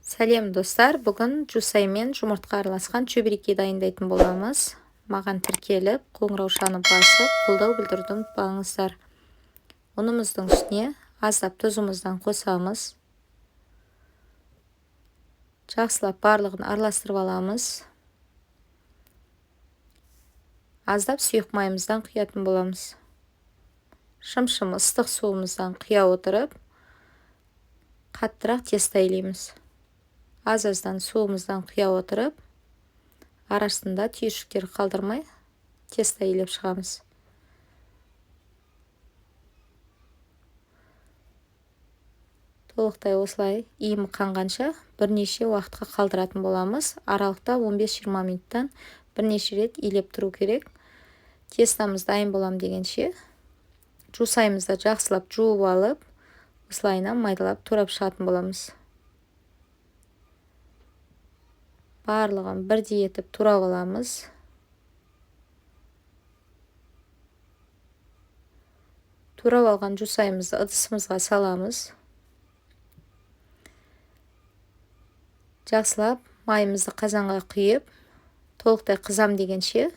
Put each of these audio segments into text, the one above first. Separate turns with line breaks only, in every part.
Сәлем достар, бүгін жусай мен жұмыртқа араласқан чөбереке дайындайтын боламыз. Маған тіркеліп, қоңыраушаны басып, қолдау білдіруді ұмытпаңыздар. Ұнымыздың үстіне аздап тұзымыздан қосамыз. Жақсылап барлығын араластырып аламыз. Аздап сұйық майымыздан құятын боламыз. Шым-шым ыстық суымыздан құя отырып, қаттырақ теста илейміз. Аз-аздан суымыздан құя отырып, арасында түйіршіктер қалдырмай теста илеп шығамыз. Толықтай осылай иімі қанғанша бірнеше уақытқа қалдыратын боламыз. Аралықта 15-20 минуттан бірнеше рет илеп тұру керек. Тестамыз дайын болам дегенше жусайымызды жақсылап жуып алып, осылайынан майдалап турап шығатын боламыз. Барлығын бірдей етіп турап аламыз. Турап алған жусайымызды ыдысымызға саламыз. Жақсылап майымызды қазанға құйып, толықтай қызам дегенше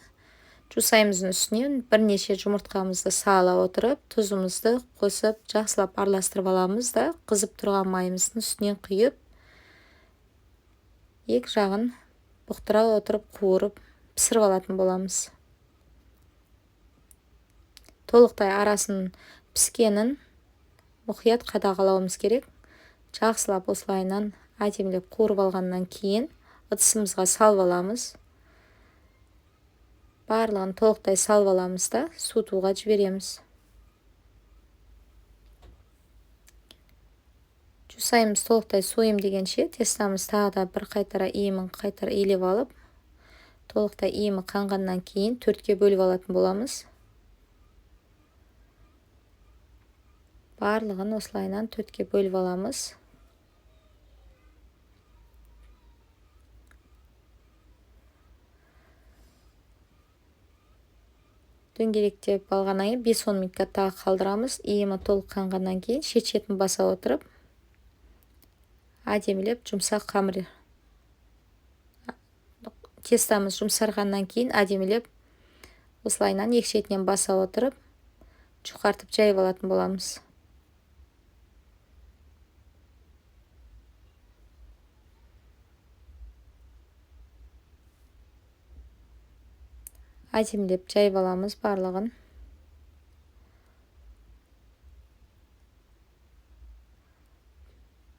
жусайымыздың үстінен бірнеше жұмыртқамызды сала отырып, тұзымызды қосып, жақсылап араластырып аламыз да, қызып тұрған майымыздың үстінен құйып, екі жағын бұқтыра отырып қуырып, пісіріп алатын боламыз. Толықтай арасын піскенін мұқият қадағалауымыз керек. Жақсылап осылайынан әдемілеп қуырып алғаннан кейін ыдысымызға салып аламыз. Барлығын толықтай салып аламыз да суытуға жібереміз. Жусайымыз толықтай сойым дегенше тестамыз тағы да бір қайтара иімін қайтара илеп алып, толықтай иімі қанғаннан кейін төртке бөліп алатын боламыз. Барлығын осылайынан төртке бөліп аламыз. Дөңгелектеп алғаннан кейін 5-10 минутқа тағы қалдырамыз. Иімі толық қанғаннан кейін шет-шетін баса отырып, әдемілеп жұмсақ қамыр. Тестамыз жұмсарғаннан кейін әдемілеп осылайынан екі шетінен баса отырып, жұқартып жайып алатын боламыз. Әдемілеп жайып аламыз барлығын.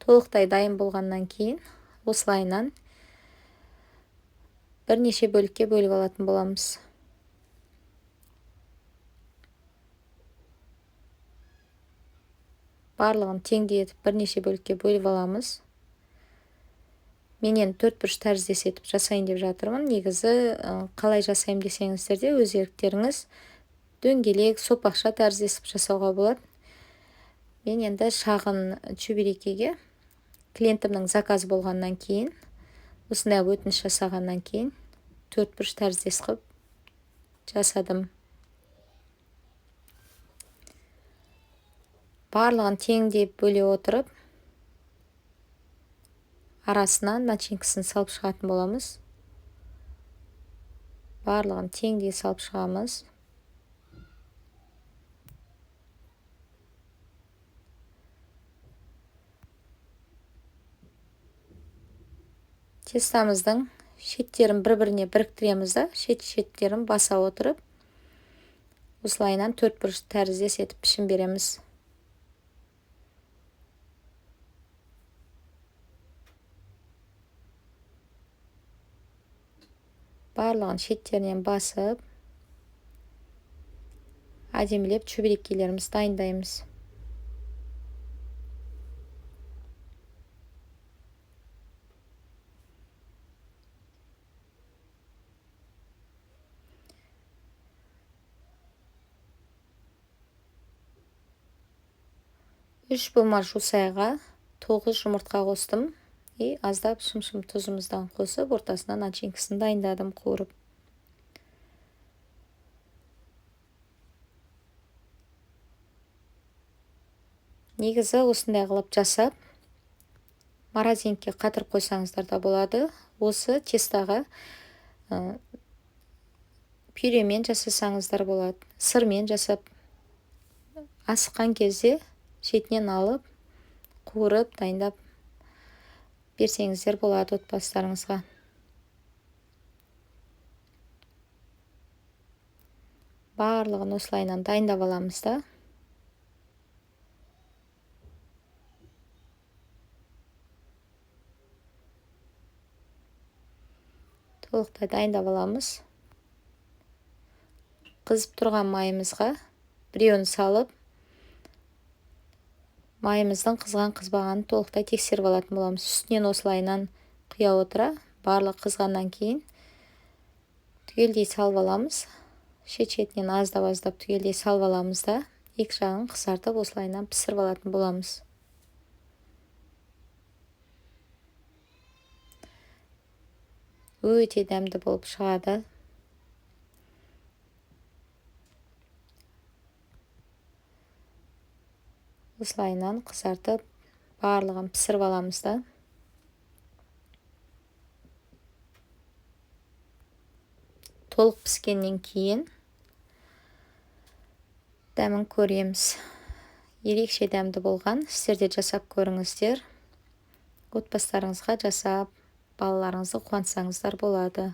Толықтай дайын болғаннан кейін осылайынан бірнеше бөлікке бөліп алатын боламыз. Барлығын теңдей етіп бірнеше бөлікке бөліп аламыз. Мен енді 4 бұрыш тәріздес етіп жасайын деп жатырмын. Негізі қалай жасайым десеңіздер де өз еріктеріңіз дөңгелек, сопақша тәріздесіп жасауға болады. Мен енді шағын чөберекеге клиентімнің заказы болғаннан кейін, осындай өтініш жасағаннан кейін 4 бұрыш тәріздес қылып жасадым. Барлығын теңдеп бөле отырып, арасына начинкасын салып шығатын боламыз. Барлығын теңдей салып шығамыз. Тестамыздың шеттерін бір-біріне біріктіреміз да, шет-шеттерін баса отырып, осылайынан 4 бұрыш тәріздес етіп пішін береміз. Барлығын шеттерінен басып, әдемілеп чөберекелеріміз дайындаймыз. Үш бума жусайға 9 жұмыртқа қостым. Аздап шым-шым тұзымыздан қосып, ортасына начинкасын дайындадым қуырып. Негізі осындай қылып жасап, морозилькке қатырып қойсаңыздар да болады. Осы тестоға пюремен жасасаңыздар болады. Сырмен жасап, асыққан кезде шетінен алып, қуырып, дайындап берсеңіздер болады отбасыларыңызға. Барлығын осылайынан дайындап аламыз да. Толықтай дайындап аламыз. Қызып тұрған майымызға біреуін салып, майымыздың қызған қызбағанын толықтай тексеріп алатын боламыз. Үстінен осылайынан құя отыра, барлық қызғаннан кейін түгелдей салып аламыз. Шет-шетінен аздап түгелдей салып аламыз да, екі жағын қызартып осылайынан пісіріп алатын боламыз. Өте дәмді болып шығады. Осылайынан қызартып, барлығын пісіріп аламыз да. Толық піскеннен кейін дәмін көреміз. Ерекше дәмді болған. Сіздер де жасап көріңіздер. Отбасыларыңызға жасап, балаларыңызды қуантсаңыздар болады.